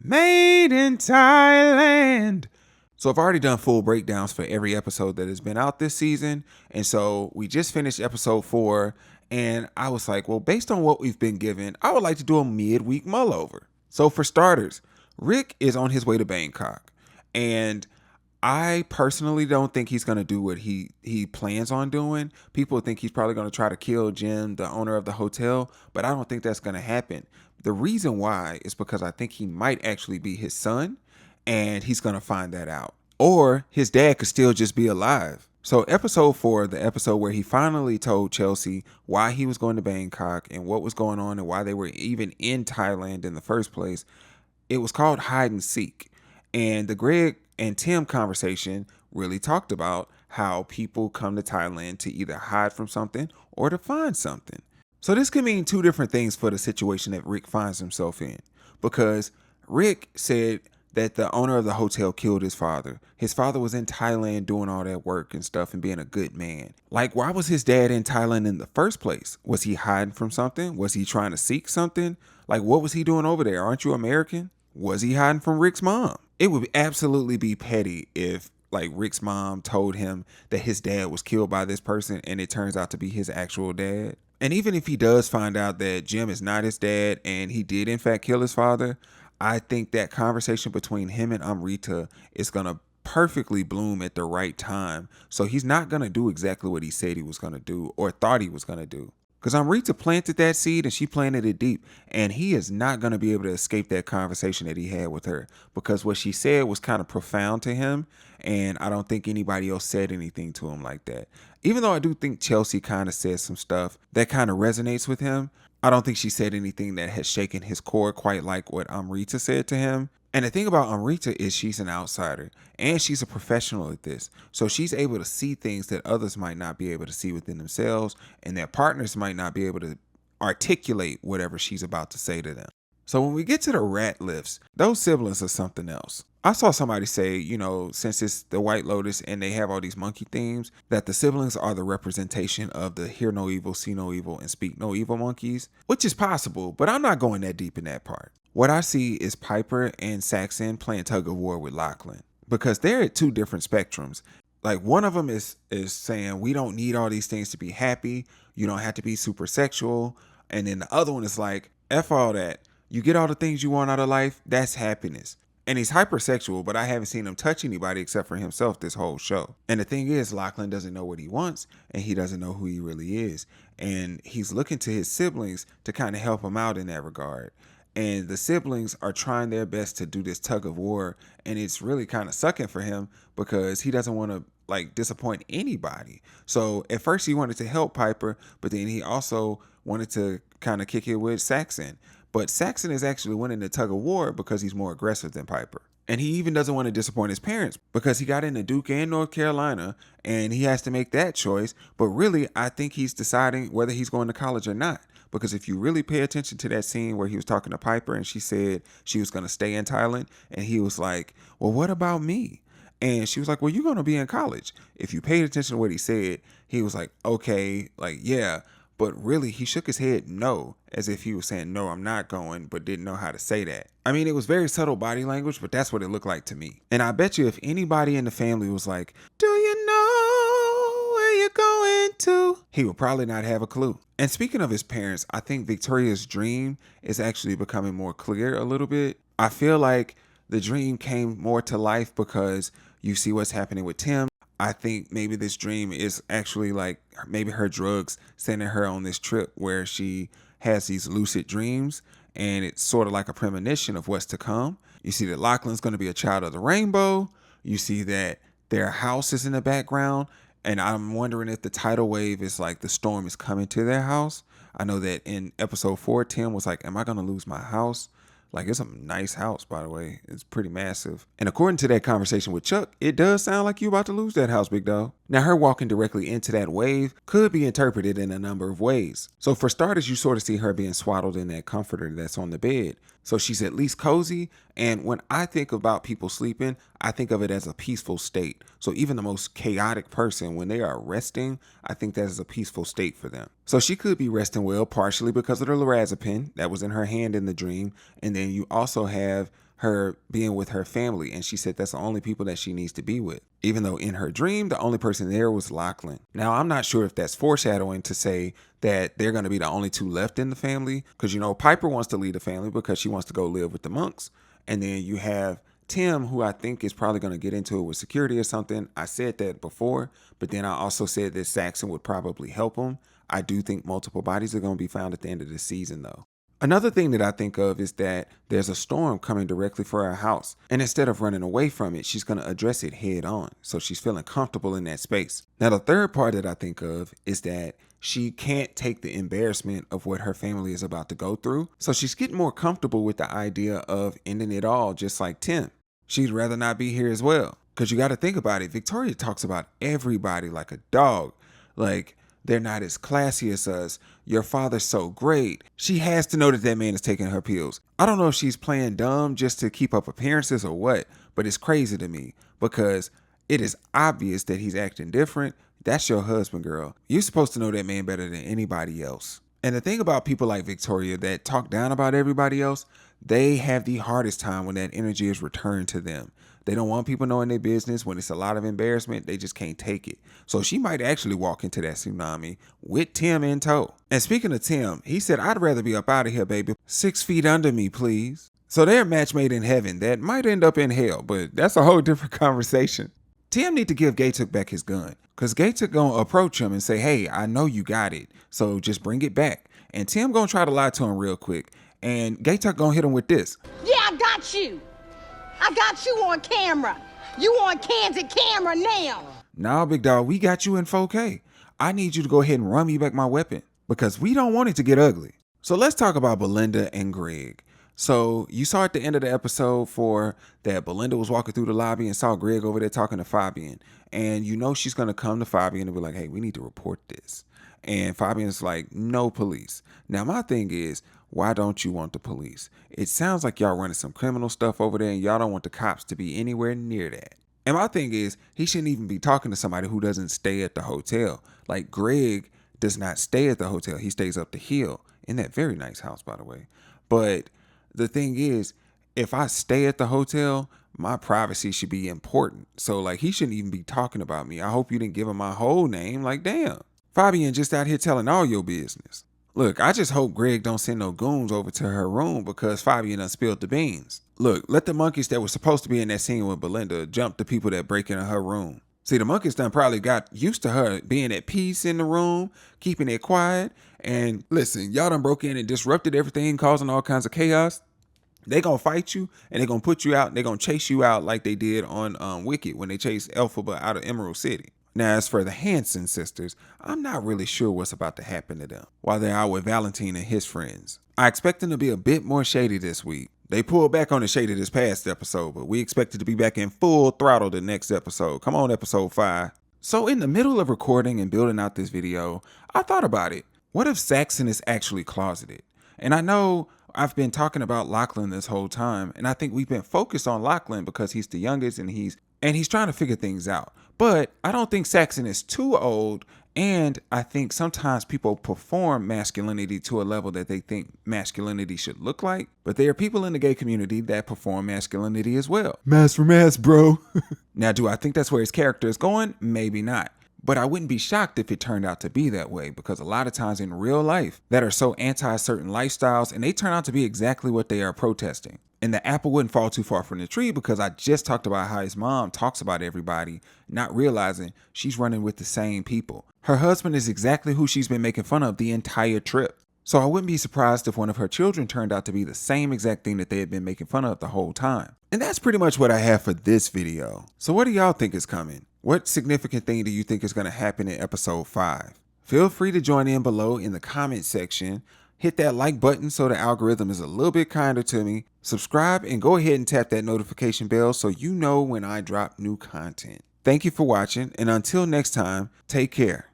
Made in Thailand. So I've already done full breakdowns for every episode that has been out this season. And so we just finished episode 4. And I was like, well, based on what we've been given, I would like to do a midweek mullover. So for starters, Rick is on his way to Bangkok. And I personally don't think he's going to do what he plans on doing. People think he's probably going to try to kill Jim, the owner of the hotel, but I don't think that's going to happen. The reason why is because I think he might actually be his son, and he's going to find that out. Or his dad could still just be alive. So episode 4, the episode where he finally told Chelsea why he was going to Bangkok and what was going on and why they were even in Thailand in the first place, it was called Hide and Seek. And the Greg and Tim conversation really talked about how people come to Thailand to either hide from something or to find something. So this could mean two different things for the situation that Rick finds himself in. Because Rick said that the owner of the hotel killed his father. His father was in Thailand doing all that work and stuff and being a good man. Like, why was his dad in Thailand in the first place? Was he hiding from something? Was he trying to seek something? Like, what was he doing over there? Aren't you American? Was he hiding from Rick's mom? It would absolutely be petty if like Rick's mom told him that his dad was killed by this person and it turns out to be his actual dad. And even if he does find out that Jim is not his dad and he did in fact kill his father, I think that conversation between him and Amrita is going to perfectly bloom at the right time. So he's not going to do exactly what he said he was going to do or thought he was going to do. Because Amrita planted that seed and she planted it deep. And he is not going to be able to escape that conversation that he had with her. Because what she said was kind of profound to him. And I don't think anybody else said anything to him like that. Even though I do think Chelsea kind of said some stuff that kind of resonates with him, I don't think she said anything that has shaken his core quite like what Amrita said to him. And the thing about Amrita is she's an outsider and she's a professional at this. So she's able to see things that others might not be able to see within themselves, and their partners might not be able to articulate whatever she's about to say to them. So when we get to the rat lifts, those siblings are something else. I saw somebody say, since it's the White Lotus and they have all these monkey themes, that the siblings are the representation of the hear no evil, see no evil, and speak no evil monkeys, which is possible, but I'm not going that deep in that part. What I see is Piper and Saxon playing tug of war with Lachlan because they're at two different spectrums. Like one of them is saying, we don't need all these things to be happy. You don't have to be super sexual. And then the other one is like, F all that. You get all the things you want out of life. That's happiness. And he's hypersexual, but I haven't seen him touch anybody except for himself this whole show. And the thing is, Lachlan doesn't know what he wants and he doesn't know who he really is. And he's looking to his siblings to kind of help him out in that regard. And the siblings are trying their best to do this tug of war. And it's really kind of sucking for him because he doesn't want to disappoint anybody. So at first he wanted to help Piper, but then he also wanted to kind of kick it with Saxon. But Saxon is actually winning the tug of war because he's more aggressive than Piper. And he even doesn't want to disappoint his parents because he got into Duke and North Carolina and he has to make that choice. But really, I think he's deciding whether he's going to college or not. Because if you really pay attention to that scene where he was talking to Piper and she said she was going to stay in Thailand and he was like, well, what about me? And she was like, well, you're going to be in college. If you paid attention to what he said, he was like, okay, yeah. But really, he shook his head no, as if he was saying, no, I'm not going, but didn't know how to say that. I mean, it was very subtle body language, but that's what it looked like to me. And I bet you if anybody in the family was like, do you know where you're going to? He would probably not have a clue. And speaking of his parents, I think Victoria's dream is actually becoming more clear a little bit. I feel like the dream came more to life because you see what's happening with Tim. I think maybe this dream is actually maybe her drugs sending her on this trip where she has these lucid dreams and it's sort of like a premonition of what's to come. You see that Lachlan's going to be a child of the rainbow. You see that their house is in the background. And I'm wondering if the tidal wave is like the storm is coming to their house. I know that in episode 4, Tim was like, am I going to lose my house? It's a nice house, by the way. It's pretty massive. And according to that conversation with Chuck, it does sound like you're about to lose that house, big dog. Now, her walking directly into that wave could be interpreted in a number of ways. So for starters, you sort of see her being swaddled in that comforter that's on the bed. So she's at least cozy. And when I think about people sleeping, I think of it as a peaceful state. So even the most chaotic person, when they are resting, I think that is a peaceful state for them. So she could be resting well, partially because of the lorazepam that was in her hand in the dream. And then you also have her being with her family, and she said that's the only people that she needs to be with. Even though in her dream, the only person there was Lachlan. Now, I'm not sure if that's foreshadowing to say that they're going to be the only two left in the family, because, you know, Piper wants to leave the family because she wants to go live with the monks. And then you have Tim, who I think is probably going to get into it with security or something. I said that before, but then I also said that Saxon would probably help him. I do think multiple bodies are going to be found at the end of the season, though. Another thing that I think of is that there's a storm coming directly for her house, and instead of running away from it, she's going to address it head on, so she's feeling comfortable in that space. Now, the third part that I think of is that she can't take the embarrassment of what her family is about to go through, so she's getting more comfortable with the idea of ending it all, just like Tim. She'd rather not be here as well, because you got to think about it. Victoria talks about everybody like a dog, like they're not as classy as us. Your father's so great. She has to know that that man is taking her pills. I don't know if she's playing dumb just to keep up appearances or what, but it's crazy to me because it is obvious that he's acting different. That's your husband, girl. You're supposed to know that man better than anybody else. And the thing about people like Victoria that talk down about everybody else, they have the hardest time when that energy is returned to them. They don't want people knowing their business. When it's a lot of embarrassment, they just can't take it. So she might actually walk into that tsunami with Tim in tow. And speaking of Tim, he said, I'd rather be up out of here, baby. 6 feet under me, please. So they're a match made in heaven that might end up in hell, but that's a whole different conversation. Tim need to give Gaytook back his gun, because Gaytook gonna approach him and say, hey, I know you got it, so just bring it back. And Tim gonna try to lie to him real quick, and Gaytook gonna hit him with this. Yeah, I got you. I got you on camera. You on candid camera now. Nah, big dog, we got you in 4K. I need you to go ahead and run me back my weapon, because we don't want it to get ugly. So let's talk about Belinda and Greg. So you saw at the end of the episode 4 that Belinda was walking through the lobby and saw Greg over there talking to Fabian. And you know she's going to come to Fabian and be like, hey, we need to report this. And Fabian's like, no police. Now, my thing is, why don't you want the police? It sounds like y'all running some criminal stuff over there and y'all don't want the cops to be anywhere near that. And my thing is, he shouldn't even be talking to somebody who doesn't stay at the hotel. Like Greg does not stay at the hotel. He stays up the hill in that very nice house, by the way. But the thing is, if I stay at the hotel, my privacy should be important. So like he shouldn't even be talking about me. I hope you didn't give him my whole name. Like, damn. Fabian just out here telling all your business. Look, I just hope Greg don't send no goons over to her room because Fabian done spilled the beans. Look, let the monkeys that were supposed to be in that scene with Belinda jump the people that break into her room. See, the monkeys done probably got used to her being at peace in the room, keeping it quiet. And listen, y'all done broke in and disrupted everything, causing all kinds of chaos. They gonna fight you and they gonna put you out and they gonna chase you out like they did on Wicked when they chased Elphaba out of Emerald City. Now, as for the Hanson sisters, I'm not really sure what's about to happen to them while they're out with Valentine and his friends. I expect them to be a bit more shady this week. They pulled back on the shady this past episode, but we expect it to be back in full throttle the next episode. Come on, episode 5. So in the middle of recording and building out this video, I thought about it. What if Saxon is actually closeted? And I know I've been talking about Lachlan this whole time, and I think we've been focused on Lachlan because he's the youngest and he's trying to figure things out. But I don't think Saxon is too old, and I think sometimes people perform masculinity to a level that they think masculinity should look like. But there are people in the gay community that perform masculinity as well. Mass for mass, bro. Now, do I think that's where his character is going? Maybe not. But I wouldn't be shocked if it turned out to be that way, because a lot of times in real life that are so anti-certain lifestyles, and they turn out to be exactly what they are protesting. And the apple wouldn't fall too far from the tree, because I just talked about how his mom talks about everybody, not realizing she's running with the same people. Her husband is exactly who she's been making fun of the entire trip. So I wouldn't be surprised if one of her children turned out to be the same exact thing that they had been making fun of the whole time. And that's pretty much what I have for this video. So what do y'all think is coming? What significant thing do you think is going to happen in episode 5? Feel free to join in below in the comment section. Hit that like button so the algorithm is a little bit kinder to me. Subscribe and go ahead and tap that notification bell so you know when I drop new content. Thank you for watching, and until next time, take care.